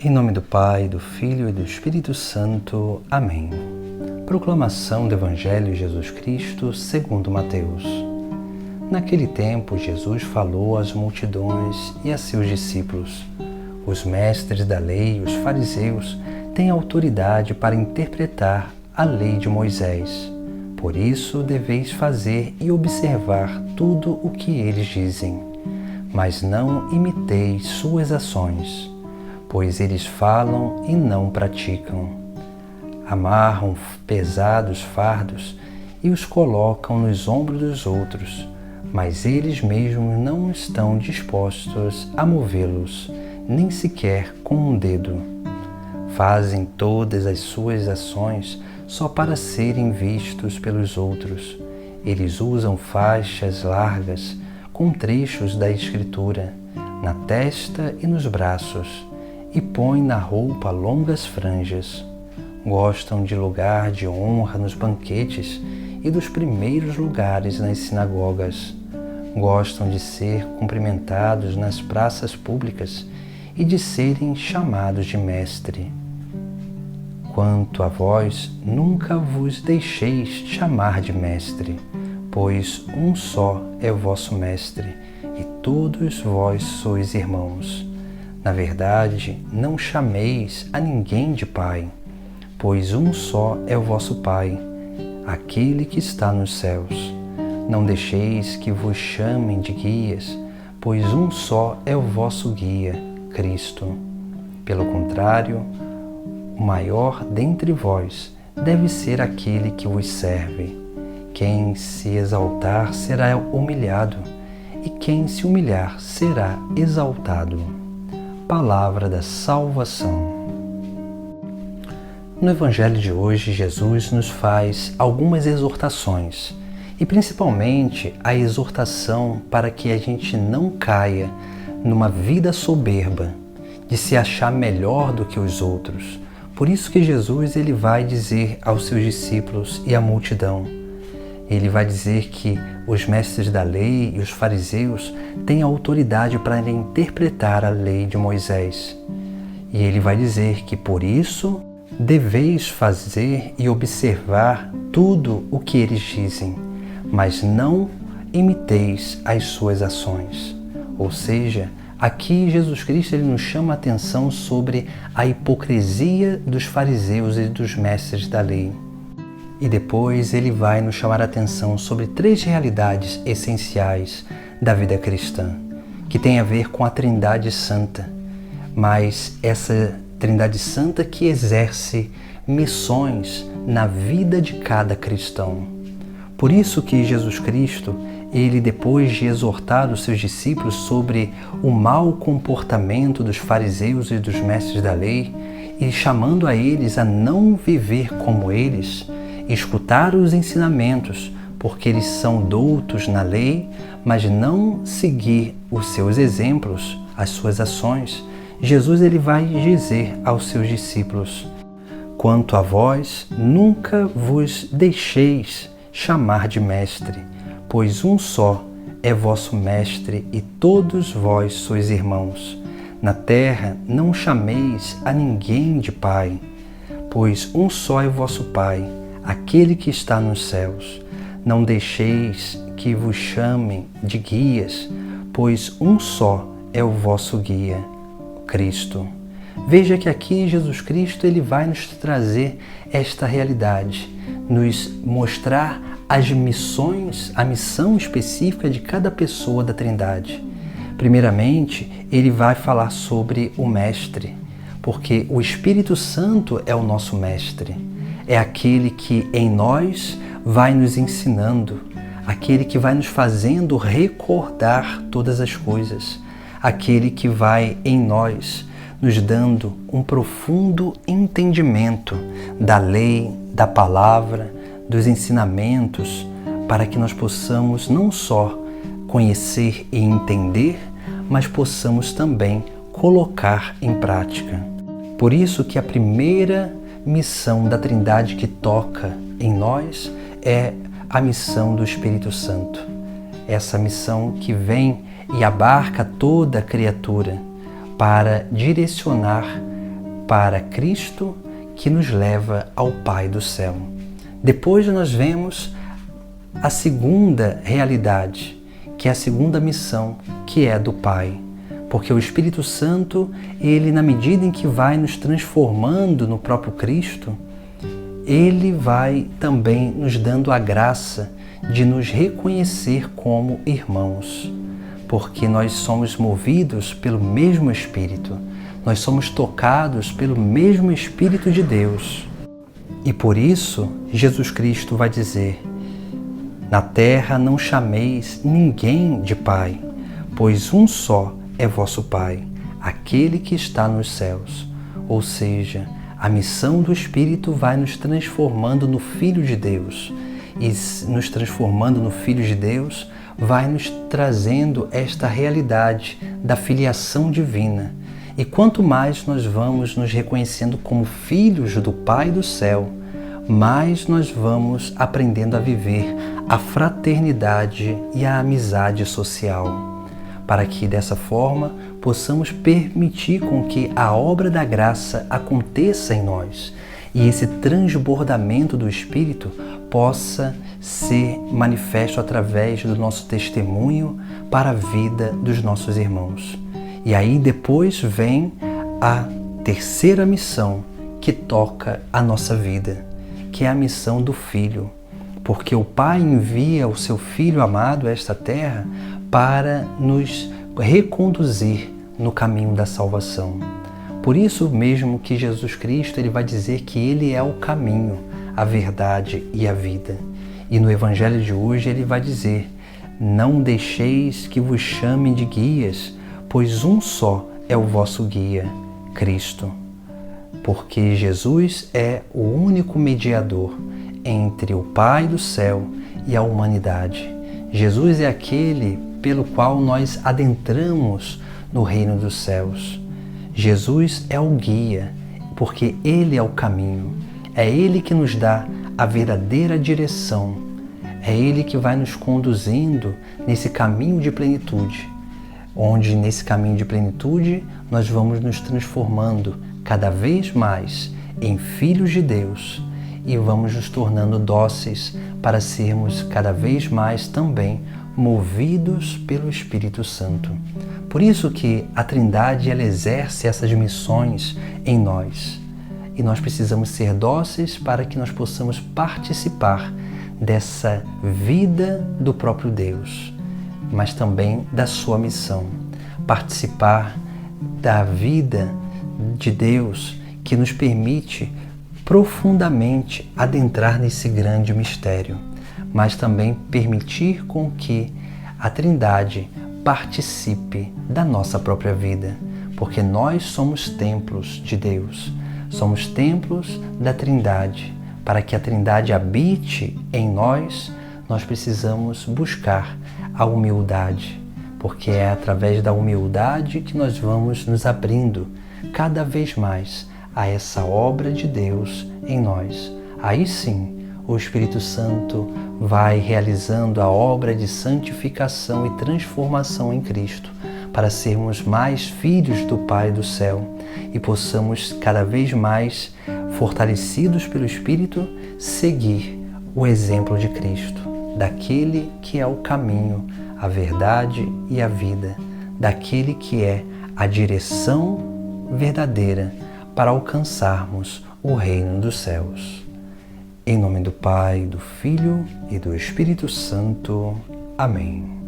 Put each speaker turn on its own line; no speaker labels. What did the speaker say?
Em nome do Pai, do Filho e do Espírito Santo. Amém. Proclamação do Evangelho de Jesus Cristo segundo Mateus. Naquele tempo, Jesus falou às multidões e a seus discípulos: os mestres da lei e os fariseus têm autoridade para interpretar a lei de Moisés. Por isso, deveis fazer e observar tudo o que eles dizem, mas não imiteis suas ações, pois eles falam e não praticam. Amarram pesados fardos e os colocam nos ombros dos outros, mas eles mesmos não estão dispostos a movê-los, nem sequer com um dedo. Fazem todas as suas ações só para serem vistos pelos outros. Eles usam faixas largas com trechos da Escritura na testa e nos braços, e põem na roupa longas franjas. Gostam de lugar de honra nos banquetes e dos primeiros lugares nas sinagogas. Gostam de ser cumprimentados nas praças públicas e de serem chamados de mestre. Quanto a vós, nunca vos deixeis chamar de mestre, pois um só é o vosso mestre, e todos vós sois irmãos. Na verdade, não chameis a ninguém de pai, pois um só é o vosso Pai, aquele que está nos céus. Não deixeis que vos chamem de guias, pois um só é o vosso guia, Cristo. Pelo contrário, o maior dentre vós deve ser aquele que vos serve. Quem se exaltar será humilhado, e quem se humilhar será exaltado. Palavra da salvação. No Evangelho de hoje, Jesus nos faz algumas exortações, e principalmente a exortação para que a gente não caia numa vida soberba, de se achar melhor do que os outros. Por isso que Jesus ele vai dizer aos seus discípulos e à multidão, ele vai dizer que os mestres da lei e os fariseus têm autoridade para interpretar a lei de Moisés. E ele vai dizer que por isso deveis fazer e observar tudo o que eles dizem, mas não imiteis as suas ações. Ou seja, aqui Jesus Cristo ele nos chama a atenção sobre a hipocrisia dos fariseus e dos mestres da lei. E depois ele vai nos chamar a atenção sobre 3 realidades essenciais da vida cristã, que tem a ver com a Trindade Santa, mas essa Trindade Santa que exerce missões na vida de cada cristão. Por isso que Jesus Cristo, ele depois de exortar os seus discípulos sobre o mau comportamento dos fariseus e dos mestres da lei, e chamando a eles a não viver como eles, escutar os ensinamentos, porque eles são doutos na lei, mas não seguir os seus exemplos, as suas ações, Jesus ele vai dizer aos seus discípulos: quanto a vós, nunca vos deixeis chamar de mestre, pois um só é vosso mestre e todos vós sois irmãos. Na terra não chameis a ninguém de pai, pois um só é vosso Pai, aquele que está nos céus. Não deixeis que vos chamem de guias, pois um só é o vosso guia, Cristo. Veja que aqui Jesus Cristo ele vai nos trazer esta realidade, nos mostrar as missões, a missão específica de cada pessoa da Trindade. Primeiramente, ele vai falar sobre o Mestre, porque o Espírito Santo é o nosso Mestre. É aquele que em nós vai nos ensinando, aquele que vai nos fazendo recordar todas as coisas, aquele que vai em nós nos dando um profundo entendimento da lei, da palavra, dos ensinamentos, para que nós possamos não só conhecer e entender, mas possamos também colocar em prática. Por isso que a primeira missão da Trindade que toca em nós é a missão do Espírito Santo. Essa missão que vem e abarca toda a criatura para direcionar para Cristo que nos leva ao Pai do céu. Depois nós vemos a segunda realidade, que é a segunda missão, que é do Pai. Porque o Espírito Santo, ele, na medida em que vai nos transformando no próprio Cristo, ele vai também nos dando a graça de nos reconhecer como irmãos. Porque nós somos movidos pelo mesmo Espírito, nós somos tocados pelo mesmo Espírito de Deus. E por isso, Jesus Cristo vai dizer: na terra não chameis ninguém de Pai, pois um só é vosso Pai, aquele que está nos céus. Ou seja, a missão do Espírito vai nos transformando no Filho de Deus. E nos transformando no Filho de Deus, vai nos trazendo esta realidade da filiação divina. E quanto mais nós vamos nos reconhecendo como filhos do Pai do céu, mais nós vamos aprendendo a viver a fraternidade e a amizade social, para que dessa forma possamos permitir com que a obra da graça aconteça em nós e esse transbordamento do Espírito possa ser manifesto através do nosso testemunho para a vida dos nossos irmãos. E aí depois vem a terceira missão que toca a nossa vida, que é a missão do Filho, porque o Pai envia o seu Filho amado a esta terra para nos reconduzir no caminho da salvação. Por isso mesmo que Jesus Cristo ele vai dizer que Ele é o caminho, a verdade e a vida. E no Evangelho de hoje ele vai dizer: não deixeis que vos chamem de guias, pois um só é o vosso guia, Cristo. Porque Jesus é o único mediador entre o Pai do céu e a humanidade. Jesus é aquele pelo qual nós adentramos no reino dos céus. Jesus é o guia, porque Ele é o caminho. É Ele que nos dá a verdadeira direção. É Ele que vai nos conduzindo nesse caminho de plenitude, onde nesse caminho de plenitude nós vamos nos transformando cada vez mais em filhos de Deus e vamos nos tornando dóceis para sermos cada vez mais também movidos pelo Espírito Santo. Por isso que a Trindade ela exerce essas missões em nós. E nós precisamos ser dóceis para que nós possamos participar dessa vida do próprio Deus, mas também da sua missão. Participar da vida de Deus que nos permite profundamente adentrar nesse grande mistério, mas também permitir com que a Trindade participe da nossa própria vida, porque nós somos templos de Deus, somos templos da Trindade. Para que a Trindade habite em nós, nós precisamos buscar a humildade, porque é através da humildade que nós vamos nos abrindo cada vez mais a essa obra de Deus em nós. Aí sim, o Espírito Santo vai realizando a obra de santificação e transformação em Cristo, para sermos mais filhos do Pai do céu e possamos cada vez mais, fortalecidos pelo Espírito, seguir o exemplo de Cristo, daquele que é o caminho, a verdade e a vida, daquele que é a direção verdadeira para alcançarmos o reino dos céus. Em nome do Pai, do Filho e do Espírito Santo. Amém.